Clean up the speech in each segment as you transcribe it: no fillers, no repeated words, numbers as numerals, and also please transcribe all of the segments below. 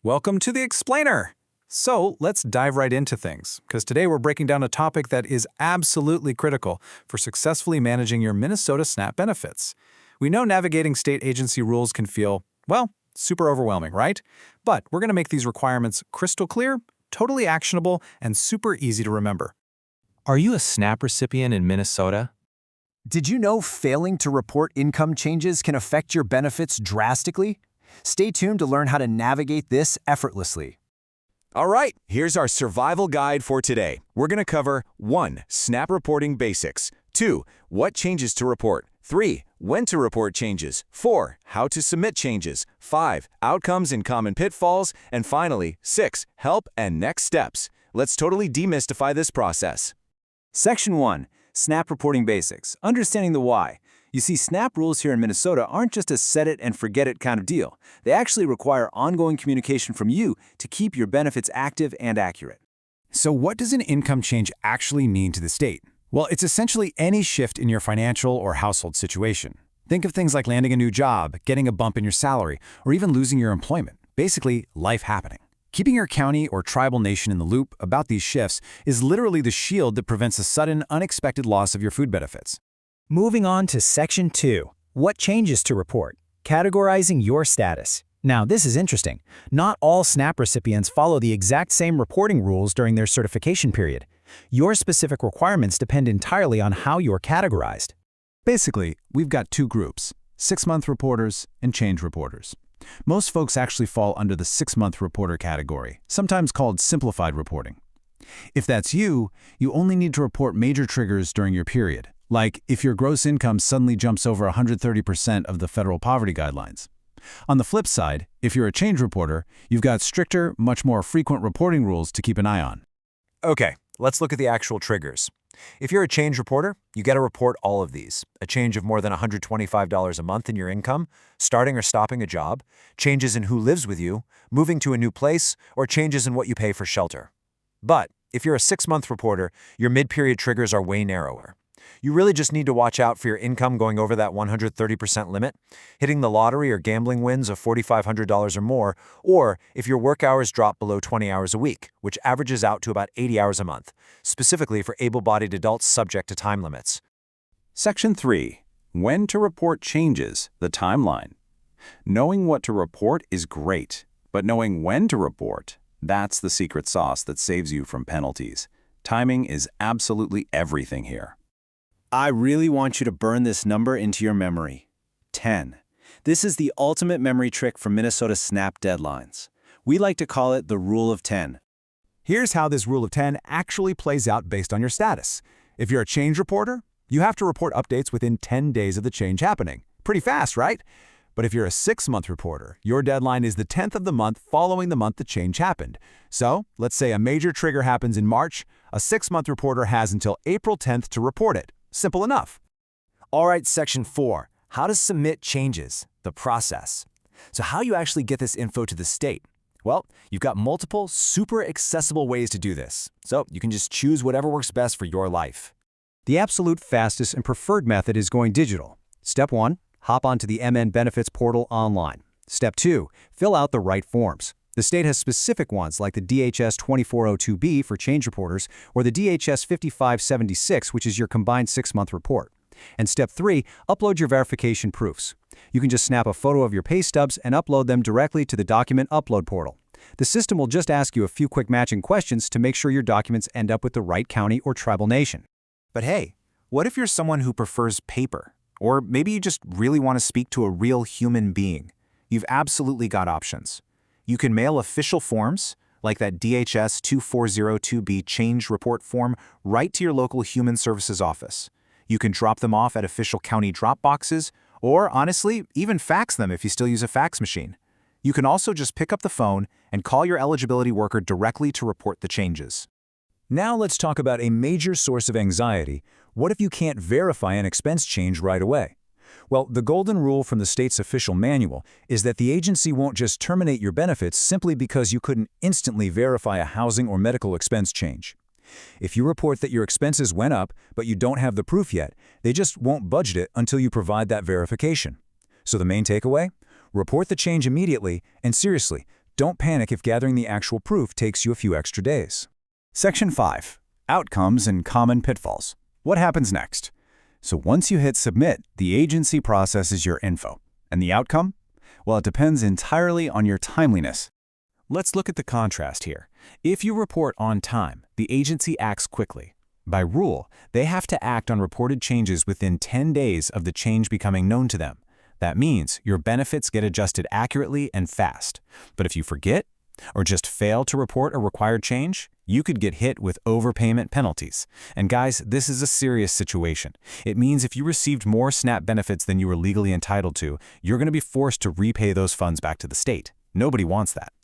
Welcome to the Explainer! So let's dive right into things, because today we're breaking down a topic that is absolutely critical for successfully managing your Minnesota SNAP benefits. We know navigating state agency rules can feel, well, super overwhelming, right? But we're going to make these requirements crystal clear, totally actionable, and super easy to remember. Are you a SNAP recipient in Minnesota? Did you know failing to report income changes can affect your benefits drastically? Stay tuned to learn how to navigate this effortlessly. All right, here's our survival guide for today. We're going to cover 1. SNAP reporting basics. 2. What changes to report. 3. When to report changes. 4. How to submit changes. 5. Outcomes and common pitfalls. And finally, 6. Help and next steps. Let's totally demystify this process. Section 1. SNAP reporting basics. Understanding the why. You see, SNAP rules here in Minnesota aren't just a set-it-and-forget-it kind of deal. They actually require ongoing communication from you to keep your benefits active and accurate. So what does an income change actually mean to the state? Well, it's essentially any shift in your financial or household situation. Think of things like landing a new job, getting a bump in your salary, or even losing your employment. Basically, life happening. Keeping your county or tribal nation in the loop about these shifts is literally the shield that prevents a sudden, unexpected loss of your food benefits. Moving on to Section 2. What changes to report? Categorizing your status. Now, this is interesting. Not all SNAP recipients follow the exact same reporting rules during their certification period. Your specific requirements depend entirely on how you're categorized. Basically, we've got two groups, 6-month reporters and change reporters. Most folks actually fall under the 6-month reporter category, sometimes called simplified reporting. If that's you, you only need to report major triggers during your period, like if your gross income suddenly jumps over 130% of the federal poverty guidelines. On the flip side, if you're a change reporter, you've got stricter, much more frequent reporting rules to keep an eye on. Okay, let's look at the actual triggers. If you're a change reporter, you got to report all of these. A change of more than $125 a month in your income, starting or stopping a job, changes in who lives with you, moving to a new place, or changes in what you pay for shelter. But if you're a 6-month reporter, your mid-period triggers are way narrower. You really just need to watch out for your income going over that 130% limit, hitting the lottery or gambling wins of $4,500 or more, or if your work hours drop below 20 hours a week, which averages out to about 80 hours a month, specifically for able-bodied adults subject to time limits. Section 3. When to report changes, the timeline. Knowing what to report is great, but knowing when to report, that's the secret sauce that saves you from penalties. Timing is absolutely everything here. I really want you to burn this number into your memory. 10. This is the ultimate memory trick for Minnesota SNAP deadlines. We like to call it the Rule of 10. Here's how this rule of 10 actually plays out based on your status. If you're a change reporter, you have to report updates within 10 days of the change happening. Pretty fast, right? But if you're a 6-month reporter, your deadline is the 10th of the month following the month the change happened. So, let's say a major trigger happens in March, a 6-month reporter has until April 10th to report it. Simple enough. All right, Section 4. How to submit changes, the process. So how you actually get this info to the state? Well, you've got multiple, super accessible ways to do this. So you can just choose whatever works best for your life. The absolute fastest and preferred method is going digital. Step 1. Hop onto the MN Benefits portal online. Step 2. Fill out the right forms. The state has specific ones like the DHS 2402B for change reporters or the DHS 5576, which is your combined 6-month report. And Step 3, upload your verification proofs. You can just snap a photo of your pay stubs and upload them directly to the document upload portal. The system will just ask you a few quick matching questions to make sure your documents end up with the right county or tribal nation. But hey, what if you're someone who prefers paper? Or maybe you just really want to speak to a real human being? You've absolutely got options. You can mail official forms, like that DHS 2402B change report form, right to your local Human Services office. You can drop them off at official county drop boxes, or honestly, even fax them if you still use a fax machine. You can also just pick up the phone and call your eligibility worker directly to report the changes. Now let's talk about a major source of anxiety. What if you can't verify an expense change right away? Well, the golden rule from the state's official manual is that the agency won't just terminate your benefits simply because you couldn't instantly verify a housing or medical expense change. If you report that your expenses went up, but you don't have the proof yet, they just won't budget it until you provide that verification. So the main takeaway? Report the change immediately, and seriously, don't panic if gathering the actual proof takes you a few extra days. Section 5. Outcomes and common pitfalls. What happens next? So once you hit submit, the agency processes your info. And the outcome? Well, it depends entirely on your timeliness. Let's look at the contrast here. If you report on time, the agency acts quickly. By rule, they have to act on reported changes within 10 days of the change becoming known to them. That means your benefits get adjusted accurately and fast. But if you forget or just fail to report a required change, you could get hit with overpayment penalties. And guys, this is a serious situation. It means if you received more SNAP benefits than you were legally entitled to, you're going to be forced to repay those funds back to the state. Nobody wants that.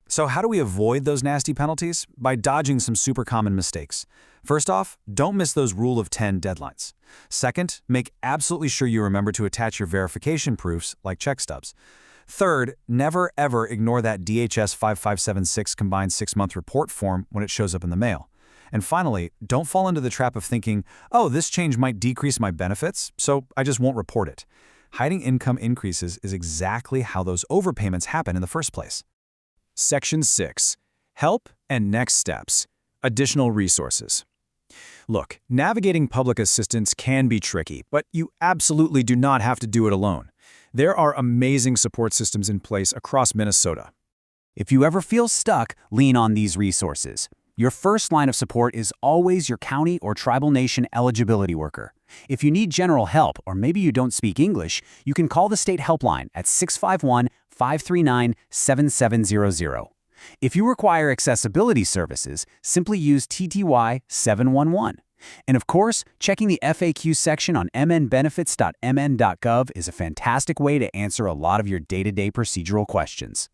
So how do we avoid those nasty penalties? By dodging some super common mistakes. First off, don't miss those Rule of 10 deadlines. Second, make absolutely sure you remember to attach your verification proofs, like check stubs. Third, never ever ignore that DHS 5576 combined 6-month report form when it shows up in the mail. And finally, don't fall into the trap of thinking, oh, this change might decrease my benefits, so I just won't report it. Hiding income increases is exactly how those overpayments happen in the first place. Section 6. Help and Next Steps. Additional resources. Look, navigating public assistance can be tricky, but you absolutely do not have to do it alone. There are amazing support systems in place across Minnesota. If you ever feel stuck, lean on these resources. Your first line of support is always your county or tribal nation eligibility worker. If you need general help, or maybe you don't speak English, you can call the state helpline at 651-539-7700. If you require accessibility services, simply use TTY 711. And of course, checking the FAQ section on mnbenefits.mn.gov is a fantastic way to answer a lot of your day-to-day procedural questions.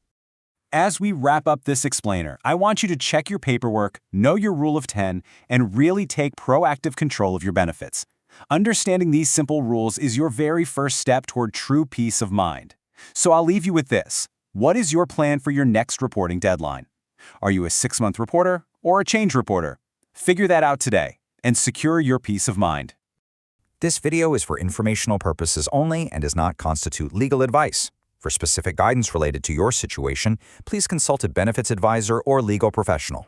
As we wrap up this explainer, I want you to check your paperwork, know your Rule of 10, and really take proactive control of your benefits. Understanding these simple rules is your very first step toward true peace of mind. So I'll leave you with this. What is your plan for your next reporting deadline? Are you a 6-month reporter or a change reporter? Figure that out today and secure your peace of mind. This video is for informational purposes only and does not constitute legal advice. For specific guidance related to your situation, please consult a benefits advisor or legal professional.